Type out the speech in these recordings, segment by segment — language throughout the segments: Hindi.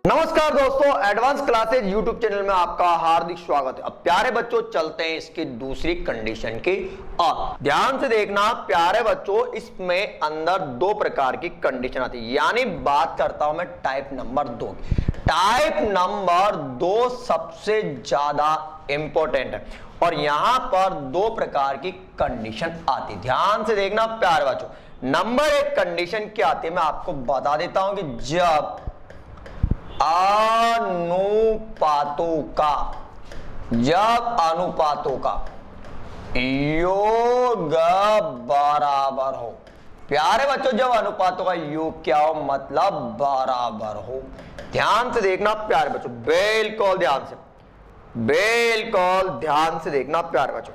नमस्कार दोस्तों, एडवांस क्लासेज यूट्यूब चैनल में आपका हार्दिक स्वागत है। अब प्यारे बच्चों चलते हैं इसकी दूसरी कंडीशन की और ध्यान से देखना प्यारे बच्चों, इसमें अंदर दो प्रकार की कंडीशन आती है, यानी बात करता हूं मैं टाइप नंबर 2 की। टाइप नंबर 2 सबसे ज्यादा इंपॉर्टेंट है और यहां पर दो प्रकार की कंडीशन आती है। ध्यान से देखना प्यारे बच्चों, नंबर 1 कंडीशन क्या आती है मैं आपको बता देता हूं कि जब अनुपातों का योग बराबर हो। प्यारे बच्चों, जब अनुपातों का योग क्या हो, मतलब बराबर हो। ध्यान से देखना प्यारे बच्चों, बिल्कुल ध्यान से देखना प्यारे बच्चों।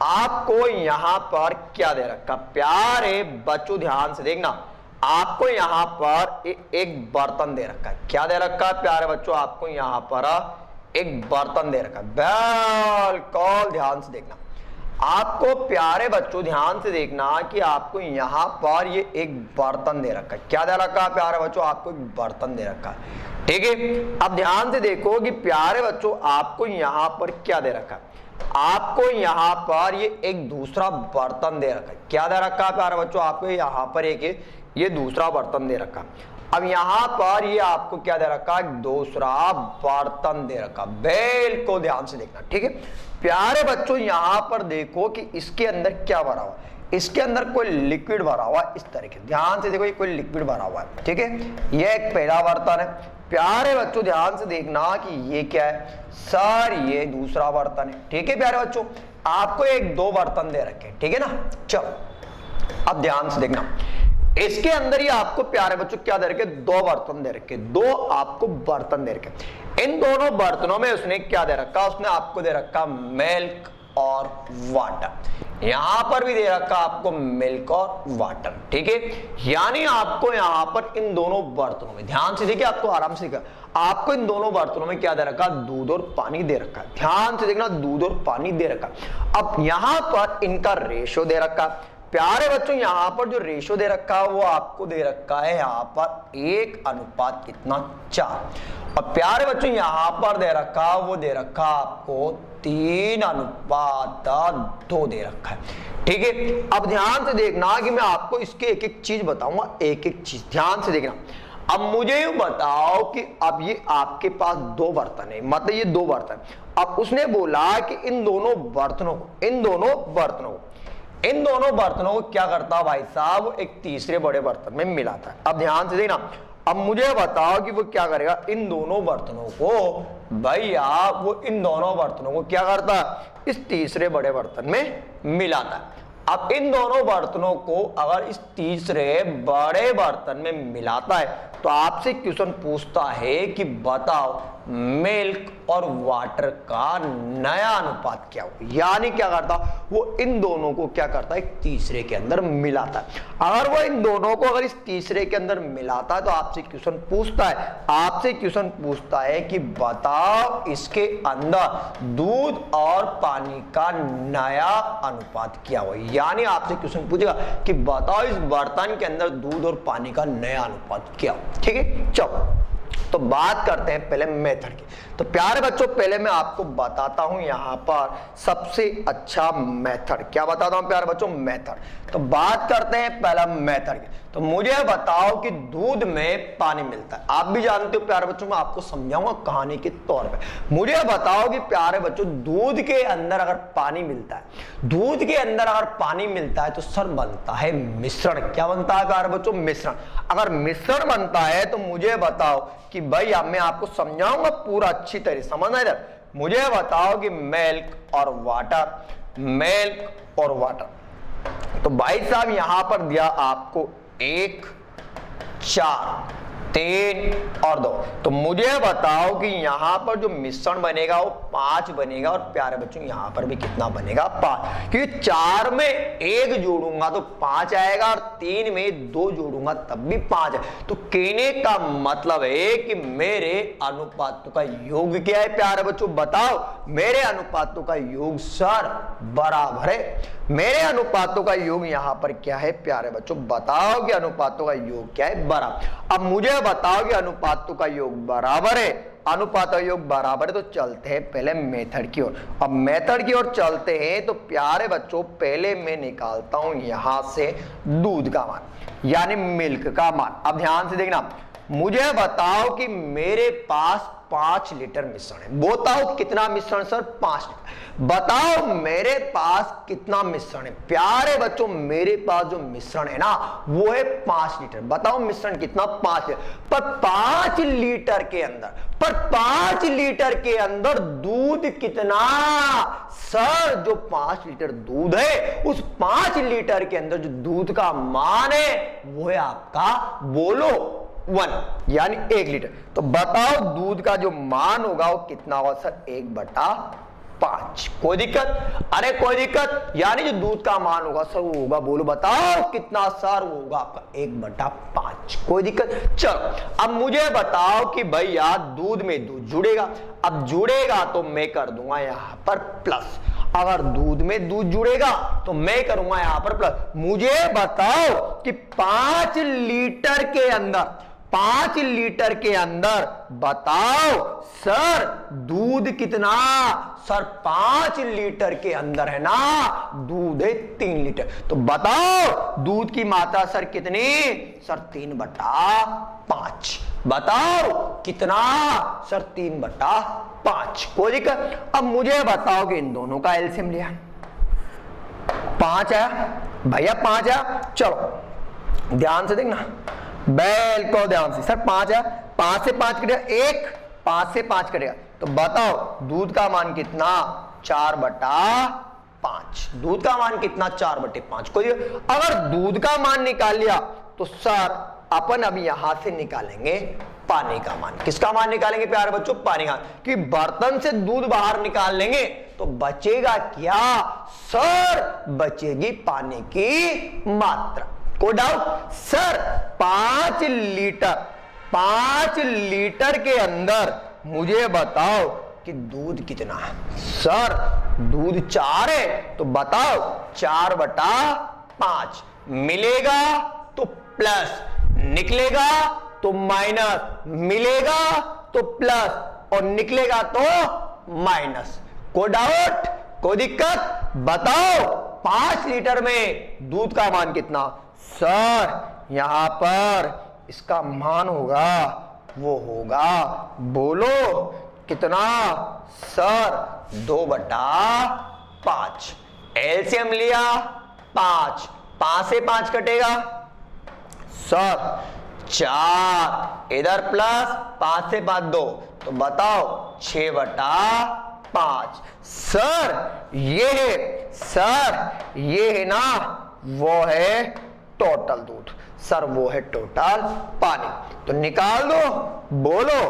आपको यहां पर क्या दे रखा प्यारे बच्चों, ध्यान से देखना, आपको यहां पर एक बर्तन दे रखा है। क्या दे रखा है प्यारे बच्चों, आपको यहां पर एक बर्तन दे रखा है। बिल्कुल ध्यान से देखना, आपको प्यारे बच्चों ध्यान से देखना कि आपको यहां पर ये एक बर्तन दे रखा है। क्या दे रखा है प्यारे बच्चों, आपको एक बर्तन दे रखा है। ठीक है, अब ध्यान से देखो कि प्यारे बच्चों आपको यहां पर क्या दे रखा है, आपको यहां पर ये एक दूसरा बर्तन दे रखा है। क्या दे रखा है प्यारे बच्चों, आपको यहां पर एक ये दूसरा बर्तन दे रखा। अब यहां पर ये आपको क्या दे रखा, दूसरा बर्तन दे रखा। बिल्कुल ध्यान से देखना। ठीक है प्यारे बच्चों, यहां पर देखो कि इसके अंदर क्या भरा हुआ, इसके अंदर कोई लिक्विड भरा हुआ है। इस तरीके ध्यान से देखो, ये कोई लिक्विड भरा हुआ है। ठीक है, ये एक पहला बर्तन है। प्यारे बच्चों ध्यान से देखना कि ये क्या है सर, ये दूसरा बर्तन है। ठीक है प्यारे बच्चों, आपको एक दो बर्तन दे रखे। ठीक है ना, चलो अब ध्यान से देखना, इसके अंदर ही आपको प्यारे बच्चों क्या दे रखे, दो बर्तन दे रखे, दो आपको बर्तन दे रखे। इन दोनों बर्तनों में उसने क्या दे रखा, उसने आपको दे रखा मिल्क और वाटर। यहां पर भी दे रखा आपको मिल्क और वाटर। ठीक है, यानी आपको यहां पर इन दोनों बर्तनों में, ध्यान से देखिए, आपको आराम से आपको इन दोनों बर्तनों में क्या दे रखा, दूध और पानी दे रखा। ध्यान से देखना, दूध और पानी दे रखा। अब यहां पर इनका रेशो दे रखा। प्यारे बच्चों यहां पर जो रेशो दे रखा है वो आपको दे रखा है यहां पर 1 कितना 4। और प्यारे बच्चों यहां पर दे रखा, वो दे रखा आपको 3:2 दे रखा है। ठीक है, अब ध्यान से देखना कि मैं आपको इसके एक एक चीज बताऊंगा, एक एक चीज ध्यान से देखना। अब मुझे ये बताओ कि अब ये आपके पास दो बर्तन है, मतलब ये दो बर्तन। अब उसने बोला कि इन दोनों बर्तनों को क्या करता भाई साहब, एक तीसरे बड़े बर्तन में मिलाता है। अब ध्यान से देखना, अब मुझे बताओ कि वो क्या करेगा, इन दोनों बर्तनों को भैया, वो इन दोनों बर्तनों को क्या करता है, इस तीसरे बड़े बर्तन में मिलाता है। अब इन दोनों बर्तनों को अगर इस तीसरे बड़े बर्तन में मिलाता है तो आपसे क्वेश्चन पूछता है कि बताओ मिल्क और वाटर का नया अनुपात क्या हो। यानी क्या करता, वो इन दोनों को क्या करता है, एक तीसरे के अंदर मिलाता है। अगर वो इन दोनों को अगर इस तीसरे के अंदर मिलाता है तो आपसे क्वेश्चन पूछता है कि बताओ इसके अंदर दूध और पानी का नया अनुपात क्या हो। यानी आपसे क्वेश्चन पूछेगा कि बताओ इस बर्तन के अंदर दूध और पानी का नया अनुपात क्या हो। ठीक है, चलो तो बात करते हैं पहले मेथड की। तो प्यारे बच्चों पहले मैं आपको बताता हूं यहां पर सबसे अच्छा मेथड। क्या बताता हूं प्यारे बच्चों, मेथड। तो बात करते हैं पहला मेथड की। तो मुझे बताओ कि दूध में पानी मिलता है, आप भी जानते हो प्यारे बच्चों, मैं आपको समझाऊंगा कहानी के तौर पे। मुझे बताओ कि प्यारे बच्चों दूध के अंदर अगर पानी मिलता है, दूध के अंदर अगर पानी मिलता है तो सर बनता है मिश्रण। क्या बनता है प्यारे बच्चों, मिश्रण। अगर मिश्रण बनता है तो मुझे बताओ कि भाई अब मैं आपको समझाऊंगा पूरा अच्छी तरह समझना। इधर मुझे बताओ कि मिल्क और वाटर, तो भाई साहब यहां पर दिया आपको 1, 4, 3 और 2। तो मुझे बताओ कि यहां पर जो मिश्रण बनेगा वो 5 बनेगा और प्यारे बच्चों यहां पर भी कितना बनेगा, 5। क्योंकि 4 में 1 जोड़ूंगा तो 5 आएगा और 3 में 2 जोड़ूंगा तब भी 5 है। तो कहने का मतलब है कि मेरे अनुपातों का योग क्या है प्यारे बच्चों, बताओ। मेरे अनुपातों का योग सर बराबर है, मेरे अनुपातों का योग यहां पर क्या है प्यारे बच्चों, बताओ कि अनुपातों का योग क्या है, बराबर। अब मुझे बताओ कि अनुपातों का योग बराबर है, अनुपात का योग बराबर है, तो चलते हैं पहले मेथड की ओर। अब मेथड की ओर चलते हैं तो प्यारे बच्चों पहले मैं निकालता हूं यहां से दूध का मान यानी मिल्क का मान। अब ध्यान से देखना, मुझे बताओ कि मेरे पास 5 लीटर मिश्रण है। बताओ कितना मिश्रण सर? 5 लीटर। बताओ मेरे पास कितना मिश्रण है? प्यारे बच्चों मेरे पास जो मिश्रण है ना वो है 5 लीटर। बताओ मिश्रण कितना? 5 लीटर। पर 5 लीटर के अंदर दूध कितना? सर जो 5 लीटर दूध है उस 5 लीटर के अंदर जो दूध का मान है वो है आपका, बोलो 1 यानी 1 लीटर। तो बताओ दूध का जो मान होगा वो कितना होगा सर? 1/5। कोई दिक्कत? अरे कोई दिक्कत? यानी जो दूध का मान होगा सर वो होगा, बोलो बताओ कितना सर? वो होगा आपका 1/5। कोई दिक्कत? चलो अब मुझे बताओ कि भैया दूध में दूध जुड़ेगा। अब जुड़ेगा तो मैं कर दूंगा यहां पर प्लस। अगर दूध में दूध जुड़ेगा तो मैं करूंगा यहां पर प्लस। मुझे बताओ कि 5 लीटर के अंदर बताओ सर दूध कितना? सर 5 लीटर के अंदर है ना दूध है 3 लीटर। तो बताओ दूध की मात्रा सर कितनी? सर 3/5। बताओ कितना? सर 3/5। कोई दिक्कत? अब मुझे बताओ कि इन दोनों का एलसीएम लिया, 5 आया भैया, 5 आया। चलो ध्यान से देखना, बिल्कुल ध्यान से। सर 5 है, 5 से 5 कटेगा 1, 5 से 5 कटेगा। तो बताओ दूध का मान कितना? 4/5। दूध का मान कितना? 4/5। कोई अगर दूध का मान निकाल लिया तो सर अपन अभी यहां से निकालेंगे पानी का मान। किसका मान निकालेंगे प्यारे बच्चों? पानी का। कि बर्तन से दूध बाहर निकाल लेंगे तो बचेगा क्या? सर बचेगी पानी की मात्रा। कोई डाउट? सर 5 लीटर के अंदर मुझे बताओ कि दूध कितना है? सर दूध 4 है तो बताओ 4/5। मिलेगा तो प्लस, निकलेगा तो माइनस, मिलेगा तो प्लस और निकलेगा तो माइनस। कोई डाउट? कोई दिक्कत? बताओ 5 लीटर में दूध का मान कितना? सर यहां पर इसका मान होगा, वो होगा, बोलो कितना? सर 2/5। एलसीएम लिया 5, 5 से 5 कटेगा सर 4, इधर प्लस 5 से 5 2, तो बताओ 6/5। सर ये है ना वो है टोटल दूध, सर वो है टोटल पानी। तो निकाल दो, बोलो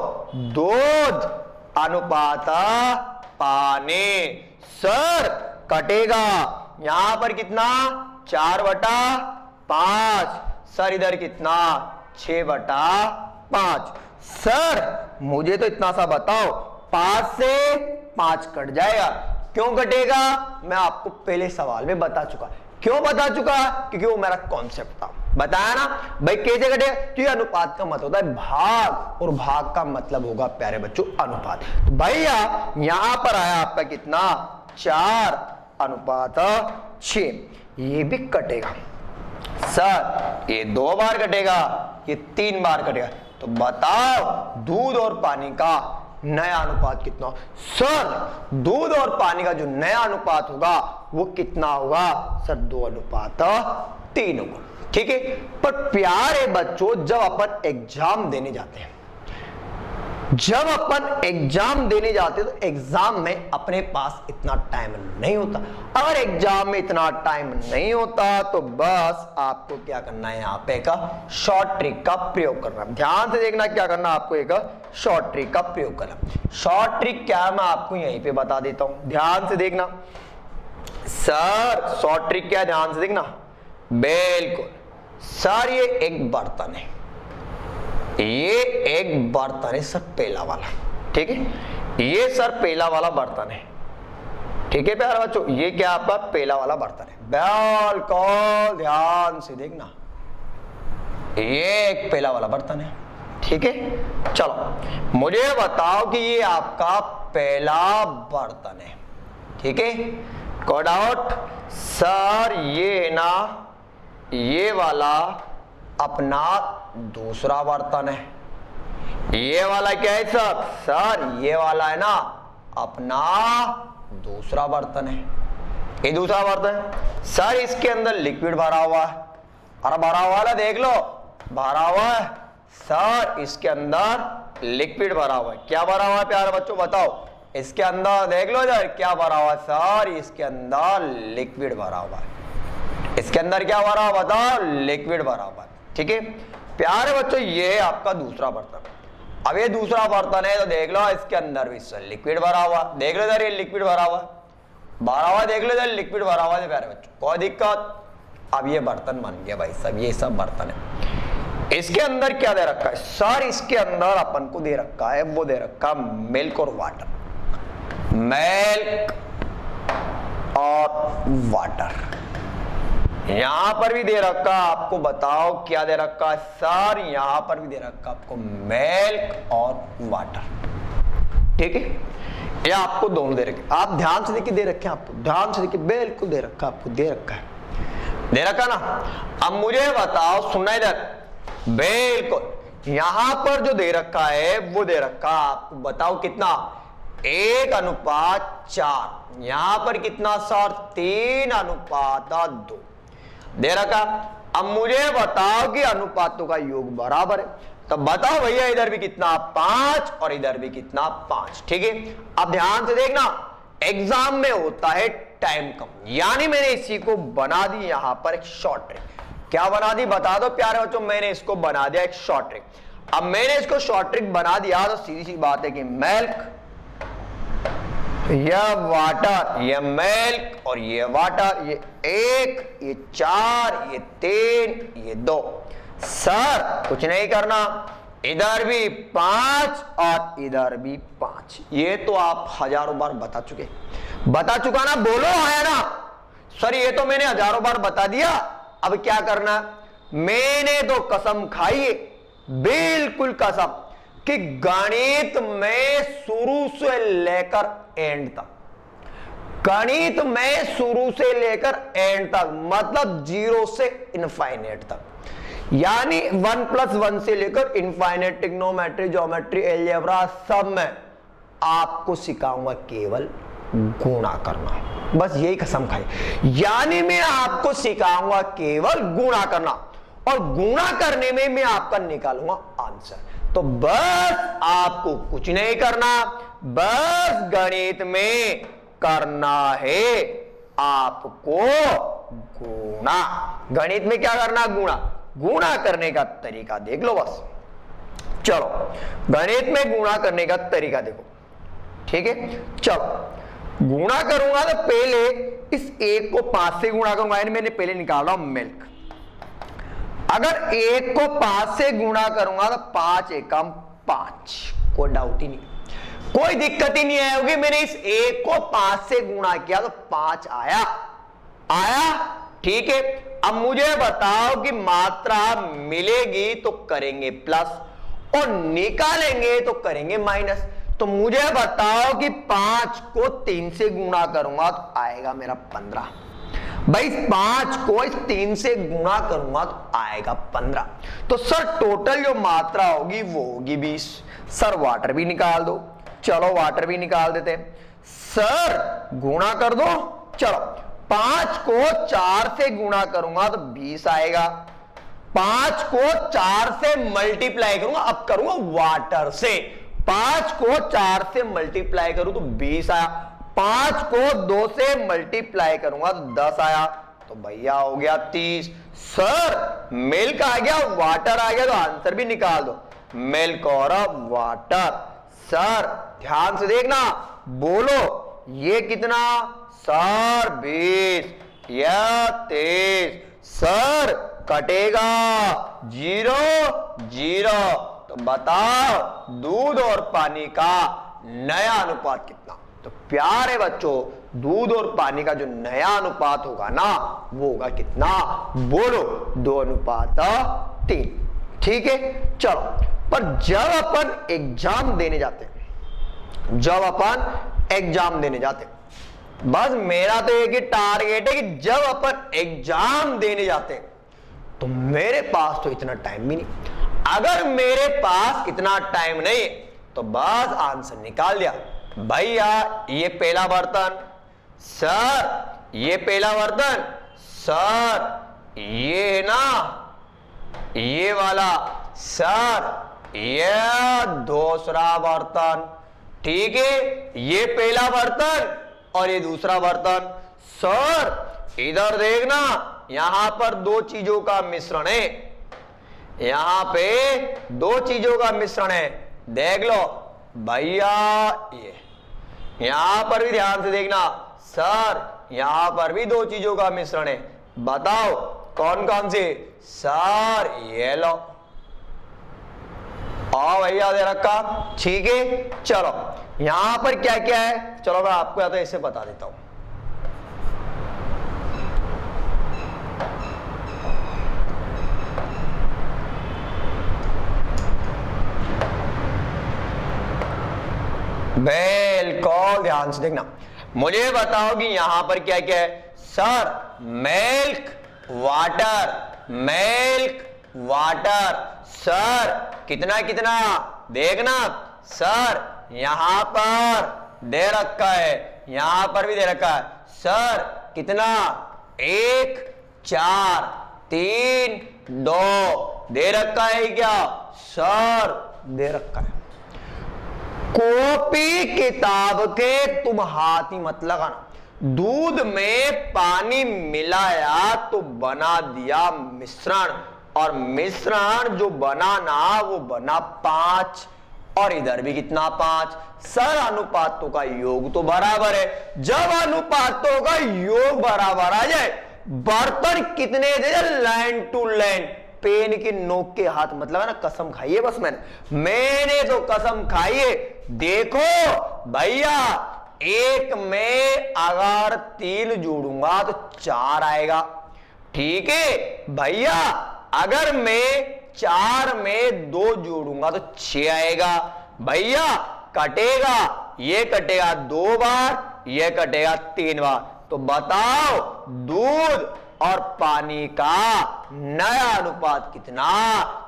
दूध अनुपात पानी। सर कटेगा यहां पर कितना? 4/5। सर इधर कितना? 6/5। सर मुझे तो इतना सा बताओ 5 से 5 कट जाएगा। क्यों कटेगा? मैं आपको पहले सवाल में बता चुका। क्यों बता चुका? क्योंकि वो मेरा कॉन्सेप्ट था। बताया ना भाई कैसे कटेगा? क्योंकि अनुपात का मतलब होता है भाग, और भाग का मतलब होगा प्यारे बच्चों अनुपात। तो भैया यहां पर आया आपका कितना? 4/6। ये भी कटेगा सर, ये 2 बार कटेगा, ये 3 बार कटेगा। तो बताओ दूध और पानी का नया अनुपात कितना? सर दूध और पानी का जो नया अनुपात होगा वो कितना होगा? सर 2/3 होगा। ठीक है। पर प्यारे बच्चों जब अपन एग्जाम देने जाते हैं, तो एग्जाम में अपने पास इतना टाइम नहीं होता। अगर एग्जाम में इतना टाइम नहीं होता तो बस आपको क्या करना है? यहाँ पे एक शॉर्ट ट्रिक का प्रयोग करना। ध्यान से देखना क्या करना आपको? एक शॉर्ट ट्रिक का प्रयोग करना। शॉर्ट ट्रिक क्या है मैं आपको यहीं पे बता देता हूं, ध्यान से देखना। सर शॉर्ट ट्रिक क्या है? ध्यान से देखना। बिल्कुल सर ये एक बर्तन है, ये एक बर्तन है सर पहला वाला। ठीक है, ये सर पहला वाला बर्तन है। ठीक है प्यारे बच्चों, ये क्या आपका पहला वाला बर्तन है। बिल्कुल ध्यान से देखना, ये एक पहला वाला बर्तन है। ठीक है, चलो मुझे बताओ कि ये आपका पहला बर्तन है, ठीक है, नो डाउट। सर ये ना, ये वाला अपना दूसरा बर्तन है, ये वाला क्या है सर? सर ये वाला है ना अपना दूसरा बर्तन है, ये दूसरा बर्तन है। सर इसके अंदर लिक्विड भरा हुआ है, अरे भरा हुआ है, देख लो भरा हुआ है। सर इसके अंदर लिक्विड भरा हुआ है, क्या भरा हुआ है प्यारे बच्चों बताओ? इसके अंदर देख लो यार क्या भरा हुआ है? सर इसके अंदर लिक्विड भरा हुआ है। इसके अंदर क्या भरा हुआ बताओ? लिक्विड भरा हुआ है, ठीक है प्यारे बच्चों। ये आपका दूसरा बर्तन। अब ये दूसरा बर्तन है तो देख लो इसके अंदर भी लिक्विड भरा हुआ, देख लो यार ये लिक्विड भरा हुआ देख लो यार लिक्विड भरा हुआ है प्यारे बच्चों, कोई दिक्कत? अब ये बर्तन बन गया भाई सब, ये सब बर्तन है। इसके अंदर क्या दे रखा है? सर इसके अंदर अपन को दे रखा है, वो दे रखा मिल्क और वाटर, मिल्क और वाटर। यहां पर भी दे रखा आपको, बताओ क्या दे रखा है? सर यहां पर भी दे रखा आपको मिल्क और वाटर, ठीक है। ये आपको दोनों दे रखे, आप ध्यान से देखिए, दे रखे आपको, ध्यान से देखिए, बिल्कुल दे रखा आपको, दे रखा है, दे रखा ना। अब मुझे बताओ, सुनना इधर, बिल्कुल यहां पर जो दे रखा है वो दे रखा आपको, बताओ कितना? 1:4। यहां पर कितना सर? 3:2 दे रखा। अब मुझे बताओ कि अनुपातों का योग बराबर है, तो बताओ भैया इधर भी कितना? 5 और इधर भी कितना? 5, ठीक है। अब ध्यान से देखना, एग्जाम में होता है टाइम कम, यानी मैंने इसी को बना दी यहां पर एक शॉर्ट ट्रिक। क्या बना दी बता दो प्यारे बच्चों? मैंने इसको बना दिया एक शॉर्ट ट्रिक। अब मैंने इसको शॉर्ट ट्रिक बना दिया तो सीधी सी बात है कि मिल्क, यह वाटर, ये मिल्क और ये वाटर, ये 1, ये 4, ये 3, ये 2। सर कुछ नहीं करना, इधर भी 5 और इधर भी 5। ये तो आप हजारों बार बता चुका ना, बोलो है ना सर? ये तो मैंने हजारों बार बता दिया। अब क्या करना? मैंने तो कसम खाई है, बिल्कुल कसम, कि गणित में शुरू से लेकर एंड तक, गणित में शुरू से लेकर एंड तक, मतलब 0 से इनफाइनेट तक, यानी 1+1 से लेकर इनफाइनेट, ट्रिग्नोमेट्री, ज्योमेट्री, अलजेब्रा, सब में आपको सिखाऊंगा केवल गुणा करना, बस यही कसम खाई। यानी मैं आपको सिखाऊंगा केवल गुणा करना, और गुणा करने में मैं आपका निकालूंगा आंसर। तो बस आपको कुछ नहीं करना, बस गणित में करना है आपको गुणा। गणित में क्या करना? गुणा। गुणा करने का तरीका देख लो बस। चलो गणित में गुणा करने का तरीका देखो, ठीक है। चलो गुणा करूंगा तो पहले इस 1 को 5 से गुणा करूंगा, यानी मैंने पहले निकाल रहा हूं मिल्क। अगर 1 को 5 से गुणा करूंगा तो 5 एकम 5, कोई डाउट ही नहीं, कोई दिक्कत ही नहीं आएगी। मैंने इस 1 को 5 से गुणा किया तो 5 आया, ठीक है। अब मुझे बताओ कि मात्रा मिलेगी तो करेंगे प्लस, और निकालेंगे तो करेंगे माइनस। तो मुझे बताओ कि 5 को 3 से गुणा करूंगा तो आएगा मेरा 15। भाई 5 को इस 3 से गुणा करूंगा तो आएगा 15। तो सर टोटल जो मात्रा होगी वो होगी 20। सर वाटर भी निकाल दो, चलो वाटर भी निकाल देते हैं। सर गुणा कर दो, चलो 5 को 4 से गुणा करूंगा तो 20 आएगा। 5 को 4 से मल्टीप्लाई करूंगा, अब करूंगा वाटर से। 5 को 4 से मल्टीप्लाई करूं तो 20 आया। 5 को 2 से मल्टीप्लाई करूंगा तो 10 आया, तो भैया हो गया 30। सर मिल्क आ गया, वाटर आ गया, तो आंसर भी निकाल दो, मिल्क और वाटर। सर ध्यान से देखना, बोलो ये कितना? सर 20, या 23। सर कटेगा 0 0, तो बताओ दूध और पानी का नया अनुपात कितना? तो प्यारे बच्चों दूध और पानी का जो नया अनुपात होगा ना वो होगा कितना? बोलो 2:3, ठीक है। चलो पर जब अपन एग्जाम देने जाते हैं, बस मेरा तो एक ही टारगेट है कि जब अपन एग्जाम देने जाते हैं तो मेरे पास तो इतना टाइम भी नहीं। अगर मेरे पास इतना टाइम नहीं तो बस आंसर निकाल दिया, भैया ये पहला बर्तन, सर ये पहला बर्तन, सर ये ना ये वाला, सर ये दूसरा बर्तन, ठीक है ये पहला बर्तन और ये दूसरा बर्तन। सर इधर देखना, यहां पर दो चीजों का मिश्रण है, यहां पे दो चीजों का मिश्रण है, देख लो भैया। ये यहां पर भी ध्यान से देखना, सर यहां पर भी दो चीजों का मिश्रण है, बताओ कौन कौन सी। सर ये लो, आओ भैया दे रखा, ठीक है। चलो यहां पर क्या क्या है, चलो मैं आपको या तो ऐसे बता देता हूं। बिल्कुल ध्यान से देखना, मुझे बताओ कि यहां पर क्या क्या है। Sir milk water, milk water, sir कितना कितना देखना, सर यहां पर दे रखा है, यहां पर भी दे रखा है, सर कितना 1 4 3 2 दे रखा है क्या, सर दे रखा है। कॉपी किताब के तुम हाथ ही मत लगाना, दूध में पानी मिलाया तो बना दिया मिश्रण, और मिश्रण जो बना ना वो बना 5, और इधर भी कितना 5। सर अनुपातों का योग तो बराबर है, जब अनुपातों का योग बराबर आ जाए, बर्तन कितने दे जाए लाइन टू लाइन, पेन के नोक के हाथ मतलब है ना, कसम खाइए बस मैंने तो कसम खाइए। देखो भैया एक में अगर 3 जोड़ूंगा तो 4 आएगा, ठीक है भैया। अगर मैं 4 में 2 जोड़ूंगा तो 6 आएगा भैया। कटेगा, ये कटेगा 2 बार, ये कटेगा 3 बार। तो बताओ दूध और पानी का नया अनुपात कितना।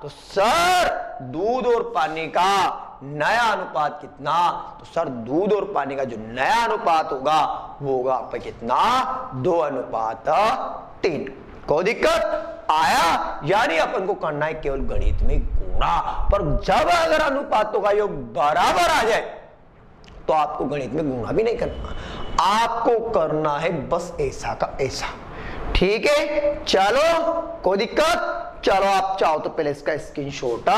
तो सर दूध और पानी का नया अनुपात कितना, तो सर दूध और पानी का जो नया अनुपात होगा वो होगा आपका कितना 2:3। कोई दिक्कत आया, यानी अपन को करना है केवल गणित में गुणा, पर जब अगर अनुपातों का योग बराबर आ जाए तो आपको गणित में गुणा भी नहीं करना, आपको करना है बस ऐसा का ऐसा, ठीक है। चलो कोई दिक्कत, चलो आप चाहो तो पहले इसका स्क्रीनशॉट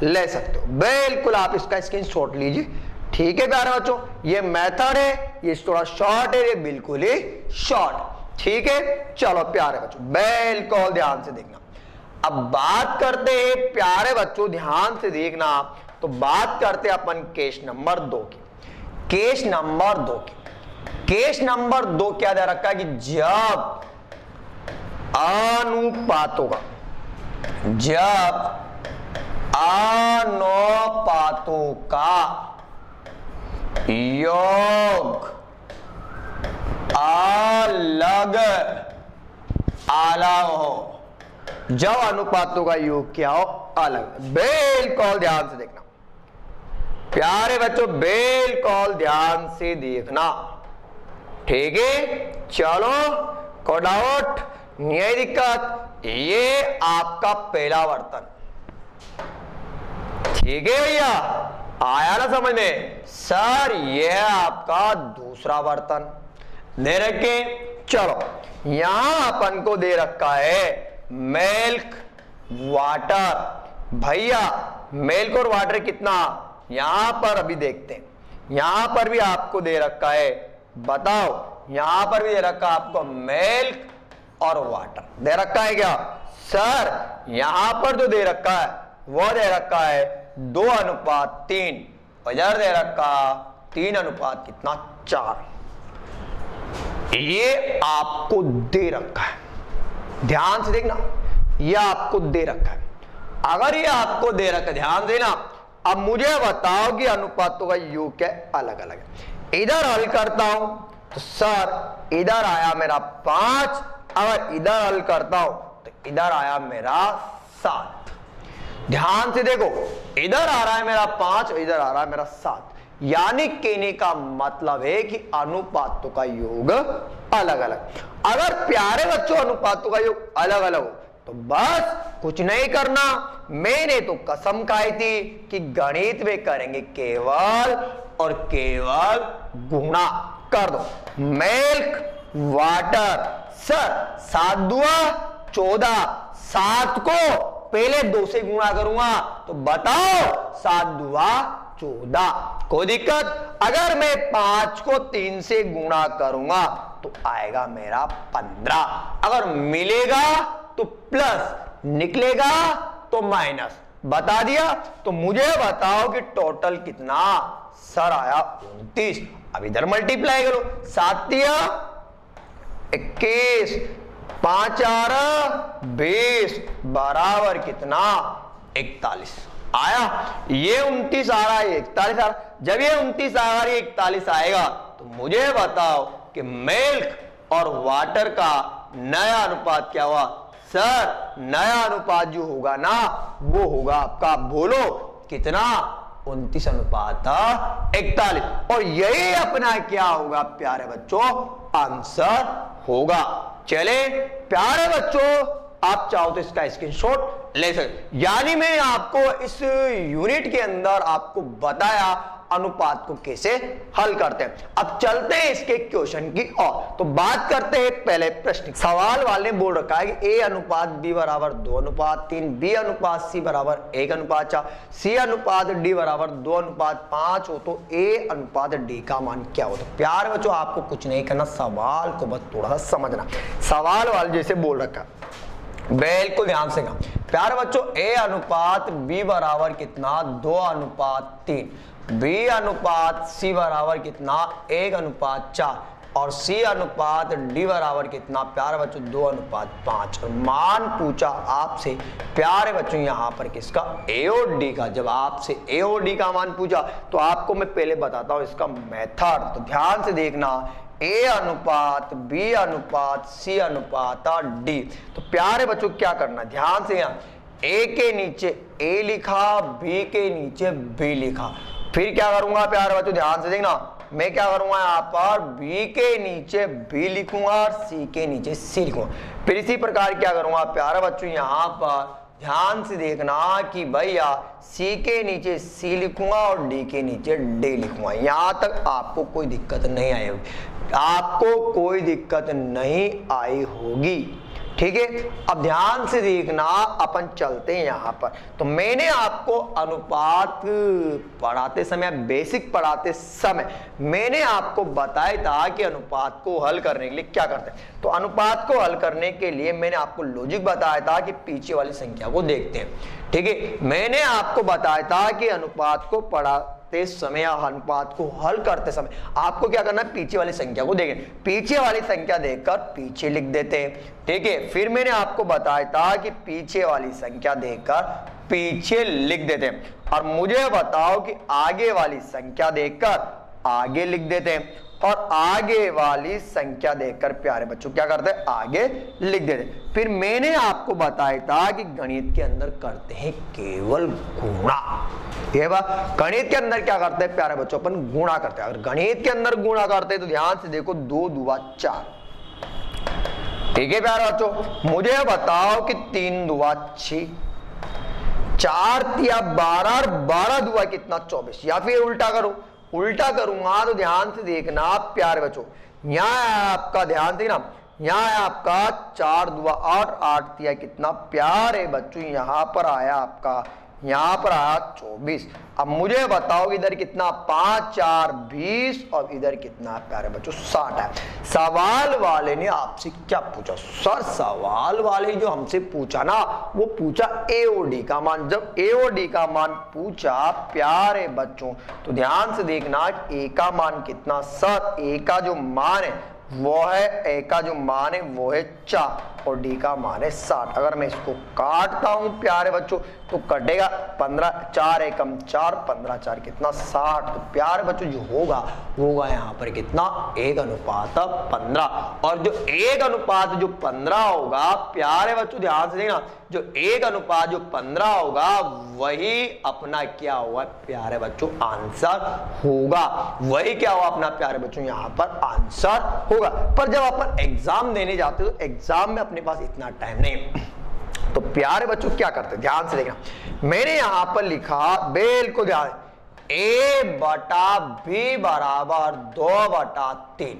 ले सकते हो, बिल्कुल आप इसका स्क्रीनशॉट लीजिए, ठीक है प्यारे बच्चों। ये मेथड है, ये थोड़ा शॉर्ट है, ये बिल्कुल ही शॉर्ट, ठीक है। चलो प्यारे बच्चों बिल्कुल ध्यान से देखना। अब बात करते हैं प्यारे बच्चों, ध्यान से देखना, तो बात करते हैं अपन केस नंबर 2 की। केस नंबर 2 की, केस नंबर 2 क्या दे रखा है कि जब अनुपातों का, जब अनुपातों का योग अलग अलग हो, जब अनुपातों का योग क्या हो अलग, बिल्कुल ध्यान से देखना प्यारे बच्चों, बिल्कुल ध्यान से देखना, ठीक है। चलो को डाउट नहीं दिक्कत, ये आपका पहला बर्तन, ठीक है भैया, आया ना समझ में। सर ये आपका दूसरा बर्तन दे रखे। चलो यहां अपन को दे रखा है मिल्क वाटर, भैया मिल्क और वाटर कितना, यहां पर अभी देखते हैं, यहां पर भी आपको दे रखा है, बताओ यहां पर भी दे रखा है आपको मिल्क और वाटर दे रखा है क्या। सर यहां पर जो दे रखा है वो दे रखा है 2:3, इधर दे रखा 3:4, ये आपको दे रखा है, ध्यान से देखना, ये आपको दे रखा है। अगर ये आपको दे रखा, ध्यान देना, अब मुझे बताओ कि अनुपातों का योग क्या अलग अलग है। इधर हल करता हूं तो सर इधर आया मेरा 5, अगर इधर हल करता हूं तो इधर आया मेरा 7। ध्यान से देखो, इधर आ रहा है मेरा 5 और इधर आ रहा है मेरा 7, यानी कहने का मतलब है कि अनुपातों का योग अलग अलग। अगर प्यारे बच्चों अनुपातों का योग अलग अलग हो तो बस कुछ नहीं करना, मैंने तो कसम खाई थी कि गणित में करेंगे केवल और केवल गुणा कर दो। मिल्क वाटर, सर 7 दुआ 14, 7 को पहले 2 से गुणा करूंगा तो बताओ 7 दुआ 14, कोई दिक्कत। अगर मैं 5 को 3 से गुणा करूंगा तो आएगा मेरा 15, अगर मिलेगा तो प्लस, निकलेगा तो माइनस, बता दिया। तो मुझे बताओ कि टोटल कितना, सर आया 29। अब इधर मल्टीप्लाई करो, 7 तिया 21, 5 4 20 बराबर कितना 41 आया। ये 29 आ रहा है, 41 आ रहा। जब ये 29 आ रहा है 41 आएगा तो मुझे बताओ कि मिल्क और वाटर का नया अनुपात क्या हुआ। सर नया अनुपात जो होगा ना वो होगा आपका, बोलो कितना, 29 अनुपात 41, और यही अपना क्या होगा प्यारे बच्चों, आंसर होगा। चले प्यारे बच्चों, आप चाहो तो इसका स्क्रीनशॉट ले सकते। यानी मैं आपको इस यूनिट के अंदर आपको बताया अनुपात को कैसे हल करते हैं। अब चलते हैं इसके क्वेश्चन की ओर। तो बात करते हैं पहले प्रश्न। सवाल वाले ने बोल रखा है कि ए अनुपात बी बराबर 2:3, बी अनुपात सी बराबर 1:4, सी अनुपात डी बराबर 2:5 हो तो ए अनुपात डी का मान क्या हो। तो प्यार बच्चों आपको कुछ नहीं करना, सवाल को बस थोड़ा सा समझना। सवाल वाले जैसे बोल रखा, बिल्कुल ध्यान से प्यारे बच्चों, ए अनुपात बी बराबर कितना 2:3, बी अनुपात सी बराबर कितना 1:4 और सी अनुपात डी बराबर कितना प्यारे बच्चों 2:5। और मान पूछा आपसे प्यारे बच्चों यहां पर किसका, ए और डी का। जब आपसे ए और डी का मान पूछा तो आपको मैं पहले बताता हूं इसका मेथड। तो ध्यान से देखना, ए अनुपात बी अनुपात सी अनुपात डी। तो प्यारे बच्चों क्या करना, ध्यान से, यहाँ ए के नीचे ए लिखा, बी के नीचे बी लिखा। फिर क्या करूंगा प्यारे बच्चों, ध्यान से देखना, मैं क्या करूंगा यहाँ पर बी के नीचे बी लिखूंगा और सी के नीचे सी लिखूंगा। फिर इसी प्रकार क्या करूंगा प्यारे बच्चों, यहाँ पर ध्यान से देखना कि भैया सी के नीचे सी लिखूंगा और डी के नीचे डी लिखूंगा। यहां तक आपको कोई दिक्कत नहीं आई होगी, आपको कोई दिक्कत नहीं आई होगी, ठीक है। अब ध्यान से देखना, अपन चलते हैं यहां पर। तो मैंने आपको अनुपात पढ़ाते समय, बेसिक पढ़ाते समय मैंने आपको बताया था कि अनुपात को हल करने के लिए क्या करते हैं। तो अनुपात को हल करने के लिए मैंने आपको लॉजिक बताया था कि पीछे वाली संख्या को देखते हैं, ठीक है। मैंने आपको बताया था कि अनुपात को पढ़ाते समय या अनुपात को हल करते समय आपको क्या करना है, पीछे वाली संख्या को देखें, पीछे वाली संख्या देखकर पीछे लिख देते हैं, ठीक है। फिर मैंने आपको बताया था कि पीछे वाली संख्या देखकर पीछे लिख देते हैं, और मुझे बताओ कि आगे वाली संख्या देखकर आगे लिख देते हैं, और आगे वाली संख्या देखकर प्यारे बच्चों क्या करते हैं, आगे लिख देते हैं। फिर मैंने आपको बताया था कि गणित के अंदर करते हैं केवल गुणा। ये बात, गणित के अंदर क्या करते हैं प्यारे बच्चों, अपन गुणा करते हैं। अगर गणित के अंदर गुणा करते हैं तो ध्यान से देखो, 2 दूना 4, ठीक है प्यारे बच्चों। मुझे बताओ कि 3 दूना 6, 4 तिया 12 और 12 दूना कितना 24, या फिर उल्टा करो, उल्टा करूंगा तो ध्यान से देखना प्यारे बच्चों, यहां आपका ध्यान देना, यहां है आपका 4 दूना 8, 8 तिया कितना प्यारे बच्चों, यहां पर आया आपका, यहां पर आया 24। अब मुझे बताओ इधर कितना, 5 4 20 और इधर कितना प्यारे बच्चों 60 है। सवाल वाले ने आपसे क्या पूछा, सर सवाल वाले जो हमसे पूछा ना वो पूछा ए और डी का मान। जब ए और डी का मान पूछा प्यारे बच्चों तो ध्यान से देखना, ए का मान कितना, सर ए का जो मान है वो है, ए का जो मान है वो है 4, और डी का मान है 60। अगर मैं इसको काटता हूं प्यारे बच्चों तो कटेगा 15, 4 एकम 4, 15 4 कितना 60। तो प्यारे बच्चों जो होगा यहाँ पर कितना 1:15। और जो 1:15 होगा प्यारे बच्चों ध्यान से देखना, जो 1:15 होगा वही अपना क्या हुआ प्यारे बच्चों आंसर होगा। वही क्या हुआ अपना प्यारे बच्चों यहाँ पर आंसर होगा। पर जब अपन एग्जाम देने जाते हो तो एग्जाम में अपने पास इतना टाइम नहीं, तो प्यारे बच्चों क्या करते ध्यान से देखना, मैंने यहां पर लिखा बिल्कुल ध्यान, A/B बराबर 2/3,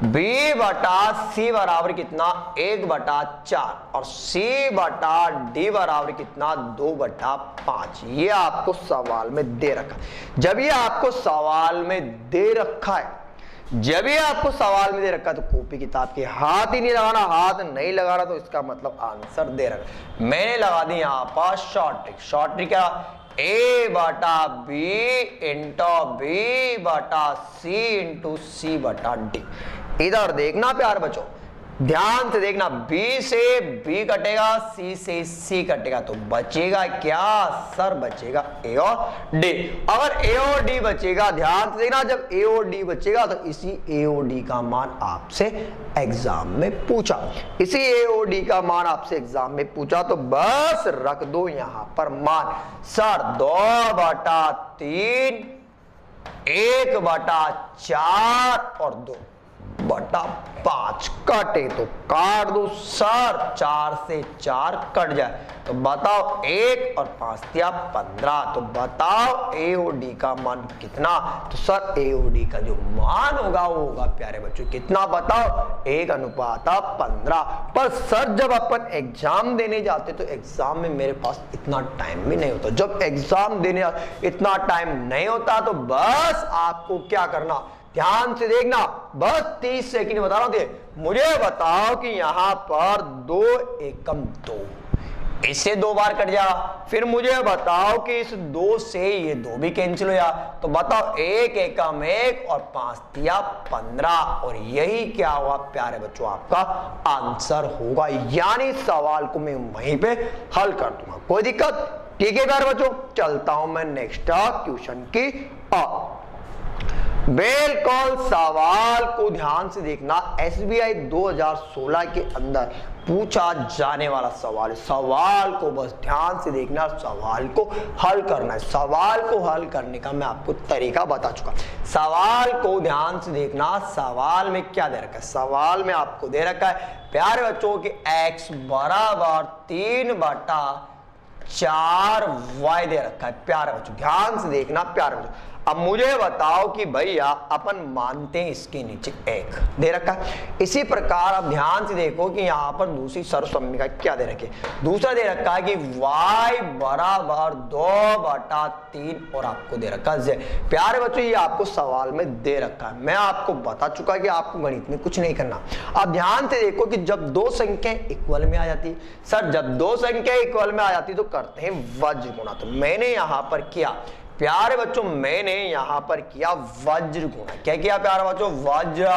B/C बराबर कितना 1/4 और C/D बराबर कितना 2/5। ये आपको सवाल में दे रखा। जब ये आपको सवाल में दे रखा है, जब ये आपको सवाल में दे रखा है तो कॉपी किताब के हाथ ही नहीं लगाना। हाथ नहीं लगाना तो इसका मतलब आंसर दे रखा। मैंने लगा दी यहां पर शॉर्ट ट्रिक। शॉर्ट ट्रिक क्या, A/B into B/C into C/D। इधर देखना प्यार बच्चों, ध्यान से देखना, B से B कटेगा, C से C कटेगा, तो बचेगा क्या सर, बचेगा A और D। अगर A और D बचेगा, ध्यान से देखना, जब A और D बचेगा तो इसी A और D का मान आपसे एग्जाम में पूछा, इसी A और D का मान आपसे एग्जाम में पूछा तो बस रख दो यहां पर मान। सर 2/3, 1/4 और 2/5 काटे तो काट दो सर, 4 से 4 कट जाए तो बताओ 1 और 5 दिया 15। तो बताओ A और D का मान कितना, तो सर A और D का जो मान होगा वो होगा प्यारे बच्चों कितना, बताओ 1:15। पर सर जब अपन एग्जाम देने जाते तो एग्जाम में मेरे पास इतना टाइम भी नहीं होता। जब एग्जाम देने इतना टाइम नहीं होता तो बस आपको क्या करना, ध्यान से देखना, बस 30 सेकंड बता रहा हूं। मुझे बताओ कि यहां पर 2 एकम 2, इससे 2 बार कट जाएगा। फिर मुझे बताओ कि इस 2 से ये 2 भी कैंसिल हो जा, तो बताओ 1 एकम 1 और 5 दिया 15। और यही क्या हुआ प्यारे बच्चों आपका आंसर होगा। यानी सवाल को मैं वहीं पे हल कर दूंगा, कोई दिक्कत, ठीक है प्यारे बच्चों। चलता हूं मैं नेक्स्ट क्वेश्चन की ओर। बिल्कुल सवाल को ध्यान से देखना, SBI 2016 के अंदर पूछा जाने वाला सवाल है। सवाल को बस ध्यान से देखना, सवाल को हल करना है। सवाल को हल करने का मैं आपको तरीका बता चुका। सवाल को ध्यान से देखना, सवाल में क्या दे रखा है, सवाल में आपको दे रखा है प्यारे बच्चों कि x बराबर 3/4y दे रखा है प्यारे बच्चों, ध्यान से देखना प्यारे बच्चों। अब मुझे बताओ कि भैया अपन मानते हैं इसके नीचे 1 दे रखा है। इसी प्रकार अब ध्यान से देखो कि यहां पर दूसरी सर्वसम्मिका क्या दे रखी है, दूसरा दे रखा है कि y बराबर 2/3 और आपको दे रखा है z। प्यारे बच्चों ये आपको सवाल में दे रखा है, मैं आपको बता चुका कि आपको गणित में कुछ नहीं करना। अब ध्यान से देखो कि जब 2 संख्याएं इक्वल में आ जाती, सर जब 2 संख्याएं इक्वल में आ जाती तो करते हैं वज्र गुणा। तो मैंने यहां पर किया प्यारे बच्चों, मैंने यहां पर किया वज्र गुणा। क्या किया प्यारे बच्चों, वज्र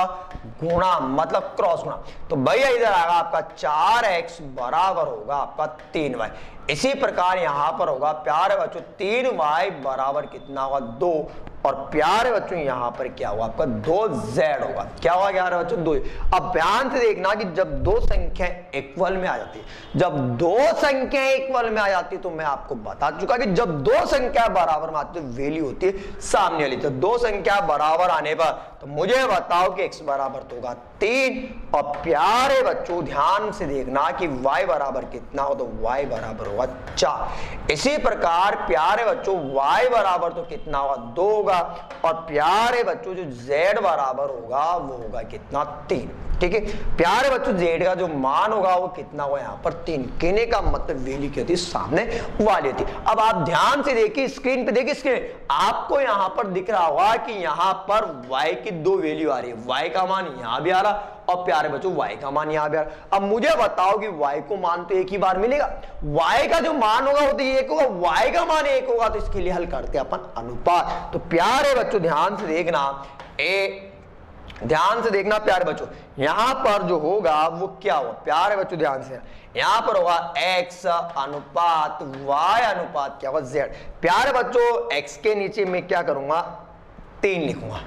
गुणा मतलब क्रॉस गुणा। तो भैया इधर आएगा आपका 4x बराबर होगा आपका 3y। इसी प्रकार यहां पर होगा प्यारे बच्चों 3y बराबर कितना होगा 2, और प्यारे बच्चों यहां पर क्या होगा आपका 2z होगा। क्या होगा प्यारे बच्चों 2। अब ध्यान से देखना कि जब 2 संख्याएं इक्वल में आ जाती है, जब 2 संख्याएं इक्वल में आ जाती तो मैं आपको बता चुका कि जब 2 संख्या बराबर में आती तो वैल्यू होती है सामने वाली। तो 2 संख्या बराबर आने पर तो मुझे बताओ कि x बराबर तो होगा 3, और प्यारे बच्चों ध्यान से देखना कि y बराबर कितना हो, तो y बराबर होगा 4। इसी प्रकार प्यारे बच्चों y बराबर तो कितना होगा 2 होगा, और प्यारे बच्चों जो z बराबर होगा वो होगा कितना 3। ठीक है प्यारे बच्चों, z का जो मान होगा वो कितना होगा यहाँ पर 3। कहने का मतलब वैल्यू क्या होती सामने वाली होती। अब आप ध्यान से देखिए स्क्रीन पे, देखिए स्क्रीन आपको यहाँ पर दिख रहा होगा कि यहाँ पर y की 2 वैल्यू आ रही है, y का मान यहाँ भी आ रहा और प्यारे बच्चों y का मान यहाँ भी आ रहा। अब मुझे बताओ कि y को मान तो एक ही बार मिलेगा, y का जो मान होगा वो तो 1 होगा, y का मान 1 होगा, तो इसके लिए हल करते हैं अपन अनुपात। तो प्यारे बच्चों ध्यान से देखना, ध्यान से देखना प्यारे बच्चों, यहां पर जो होगा वो क्या होगा प्यारे बच्चों, ध्यान से, यहां पर होगा x अनुपात y अनुपात क्या होगा z। प्यारे बच्चों x के नीचे मैं क्या करूंगा 3 लिखूंगा,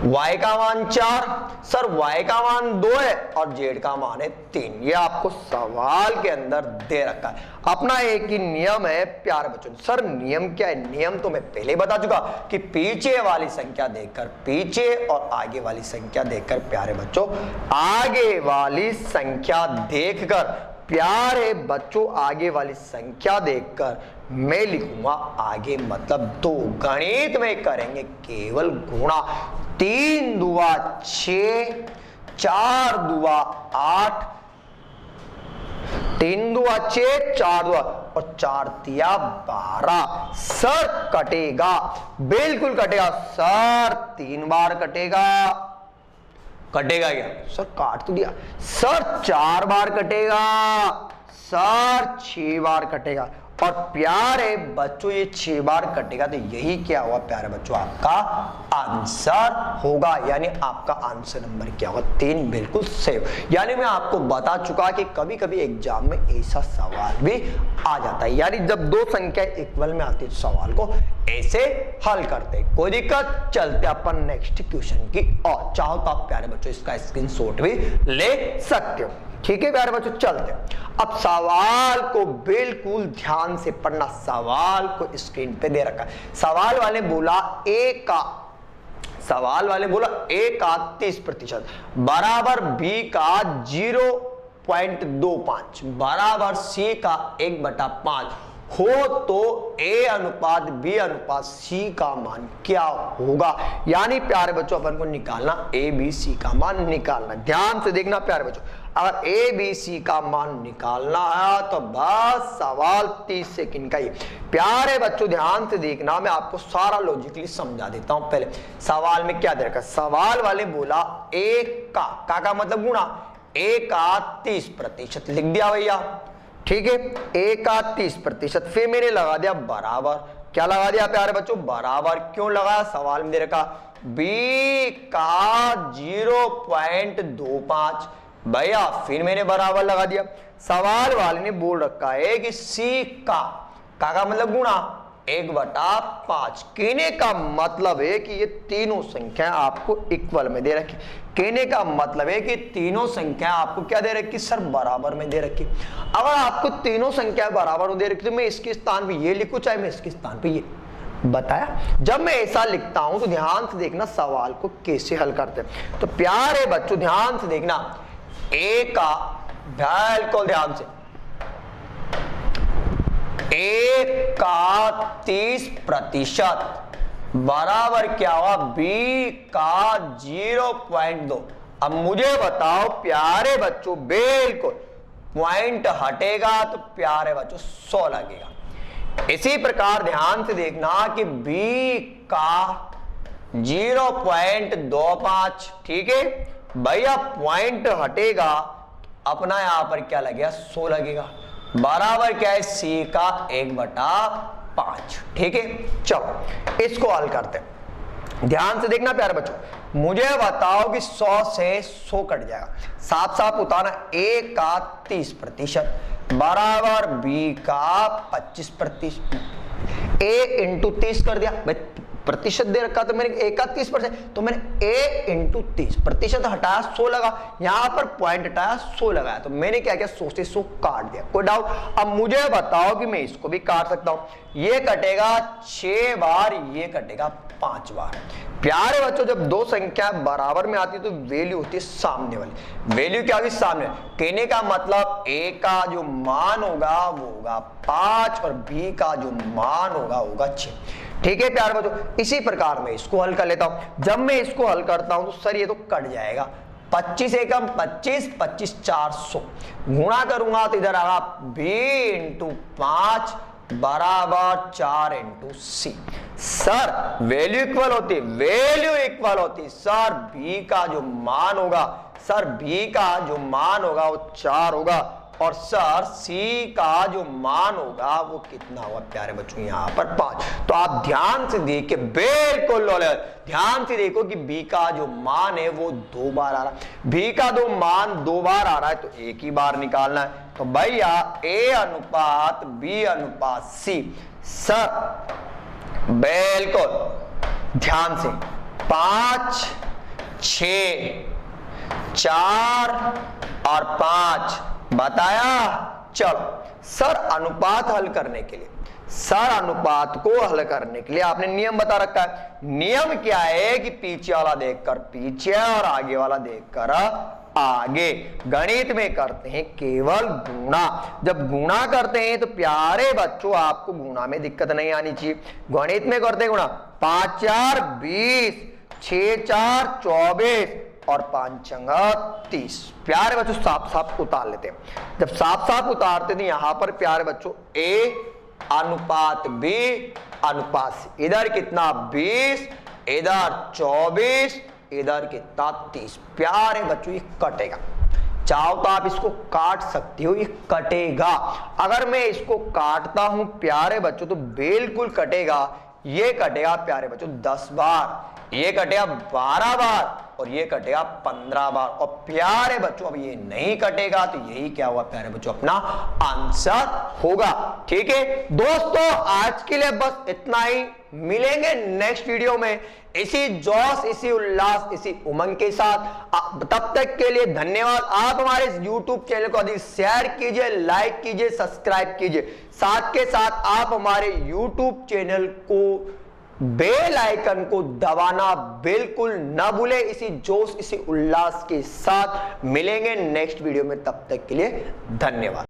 y का मान 4, सर y का मान 2 है और z का मान है 3। ये आपको सवाल के अंदर दे रखा है। अपना एक ही नियम है प्यारे बच्चों। सर नियम क्या है? नियम तो मैं पहले बता चुका कि पीछे वाली संख्या देखकर, पीछे और आगे वाली संख्या देखकर प्यारे बच्चों, आगे वाली संख्या देखकर प्यारे बच्चों, आगे वाली संख्या देखकर मैं लिखूंगा आगे, मतलब 2। गणित में करेंगे केवल गुणा। 3 दूआ 6, 4 दूआ 8, 3 दूआ 6, 4 दूआ और 4 तिया 12। सर कटेगा, बिल्कुल कटेगा सर, 3 बार कटेगा। कटेगा क्या सर? काट तो दिया सर। 4 बार कटेगा सर, 6 बार कटेगा। और प्यारे बच्चों ये 6 बार कटेगा तो यही क्या हुआ प्यारे बच्चों, आपका आंसर होगा। यानी आपका आंसर नंबर क्या होगा 3, बिल्कुल सेव। यानी मैं आपको बता चुका कि कभी कभी एग्जाम में ऐसा सवाल भी आ जाता है, यानी जब 2 संख्या इक्वल में आती है सवाल को ऐसे हल करते हैं। कोई दिक्कत? चलते अपन नेक्स्ट क्वेश्चन की और चाहो तो आप प्यारे बच्चों इसका स्क्रीनशॉट भी ले सकते हो। ठीक है प्यारे बच्चों, चलते अब सवाल को बिल्कुल ध्यान से पढ़ना। सवाल को स्क्रीन पे दे रखा है। सवाल वाले बोला a का 30% बराबर b का 0.25 बराबर c का 1/5 हो तो a अनुपात b अनुपात c का मान क्या होगा। यानी प्यारे बच्चों अपन को निकालना a b c का मान निकालना। ध्यान से देखना प्यारे बच्चों, अगर a b c का मान निकालना है तो बस सवाल 30 सेकंड का ही। प्यारे बच्चों ध्यान से देखना, मैं आपको सारा लॉजिकली समझा देता हूं। पहले सवाल में क्या दे रखा, सवाल वाले बोला a का मतलब गुणा, a का 30% लिख दिया भैया। ठीक है, a का 30%, फिर मैंने लगा दिया बराबर। क्या लगा दिया प्यारे बच्चों? बराबर। क्यों लगाया? सवाल में दे रखा b का 0.25 भैया, फिर मैंने बराबर लगा दिया। सवाल वाले ने बोल रखा है कि c का मतलब गुणा 1/5। कहने का मतलब है कि ये तीनों संख्या आपको इक्वल में दे रखी। कहने का मतलब है कि तीनों संख्या आपको क्या दे रखी सर? बराबर में दे रखी। अगर आपको तीनों संख्या बराबर दे रखी तो मैं इसके स्थान पे ये लिखूं, चाहे मैं इसके स्थान पे ये। बताया? जब मैं ऐसा लिखता हूं तो ध्यान से देखना सवाल को कैसे हल करते हैं। तो प्यारे बच्चों ध्यान से देखना, a का बिल्कुल ध्यान से, a का 30% बराबर क्या हुआ b का 0.2। अब मुझे बताओ प्यारे बच्चों, बिल्कुल पॉइंट हटेगा तो प्यारे बच्चों 100 लगेगा। इसी प्रकार ध्यान से देखना कि b का 0.25, ठीक है भैया, पॉइंट हटेगा अपना यहां पर क्या लगेगा 100 लगेगा। बराबर क्या है c का 1/5। ठीक है, चलो इसको हल करते हैं। ध्यान से देखना प्यारे बच्चों, मुझे बताओ कि 100 से 100 कट जाएगा, साफ साफ उतारना। a का 30% बराबर b का 25%। a इंटू 30 कर दिया, प्रतिशत दे रखा तो मैंने a का 30%, तो मैंने a इंटू 30% हटाया 100 लगा, यहां पर पॉइंट हटाया 100 लगाया, तो मैंने क्या किया 100 से 100 काट दिया। कोई डाउट? अब मुझे बताओ कि मैं इसको भी काट सकता हूं। ये कटेगा 6 बार, ये कटेगा 5 बार। प्यारे बच्चों जब 2 संख्या बराबर में आती है तो वैल्यू होती है सामने वाली। वैल्यू क्या होगी? सामने। कहने का मतलब a का जो मान होगा वो होगा 5 और b का जो मान होगा 6। ठीक है प्यारे बच्चों, इसी प्रकार मैं इसको हल कर लेता हूं। जब मैं इसको हल करता हूं तो सर ये तो कट जाएगा, 25 एकम 25, 25 400 गुणा करूंगा तो इधर आगा b इंटू 5 बराबर 4 इंटू सी। सर वैल्यू इक्वल होती है, वैल्यू इक्वल होती सर b का जो मान होगा, सर b का जो मान होगा वो 4 होगा और सर सी का जो मान होगा वो कितना होगा प्यारे बच्चों, यहाँ पर 5। तो आप ध्यान से देखिए, बिल्कुल ध्यान से देखो कि बी का जो मान है वो 2 बार आ रहा है। बी का दो मान 2 बार आ रहा है तो एक ही बार निकालना है। तो भैया ए अनुपात बी अनुपात सी, सर बिल्कुल ध्यान से 5, 6, 4 और 5 बताया। चलो सर अनुपात हल करने के लिए, सर अनुपात को हल करने के लिए आपने नियम बता रखा है। नियम क्या है कि पीछे वाला देखकर पीछे और आगे वाला देखकर आगे। गणित में करते हैं केवल गुणा। जब गुणा करते हैं तो प्यारे बच्चों आपको गुणा में दिक्कत नहीं आनी चाहिए। गणित में करते हैं गुणा, 5 4 20, 6 4 24 और 5 6 30। प्यारे बच्चों साफ साफ उतार लेते हैं। जब साफ साफ उतारते थे यहां पर प्यारे बच्चों ए अनुपात बी अनुपात सी, इधर कितना 20, इधर 24, इधर कितना 30। प्यारे बच्चों ये कटेगा, चाहो तो आप इसको काट सकते हो, ये कटेगा। अगर मैं इसको काटता हूं प्यारे बच्चों तो बिल्कुल कटेगा। ये कटेगा प्यारे बच्चों 10 बार, ये कटेगा 12 बार और ये कटेगा 15 बार। और प्यारे बच्चों अब ये नहीं कटेगा तो यही क्या हुआ प्यारे बच्चों, अपना आंसर होगा। ठीक है दोस्तों, आज के लिए बस इतना ही। मिलेंगे नेक्स्ट वीडियो में इसी जोश, इसी उल्लास, इसी उमंग के साथ। तब तक के लिए धन्यवाद। आप हमारे इस YouTube चैनल को अधिक शेयर कीजिए, लाइक कीजिए, सब्सक्राइब कीजिए। साथ के साथ आप हमारे YouTube चैनल को बेल आइकन को दबाना बिल्कुल ना भूले। इसी जोश, इसी उल्लास के साथ मिलेंगे नेक्स्ट वीडियो में। तब तक के लिए धन्यवाद।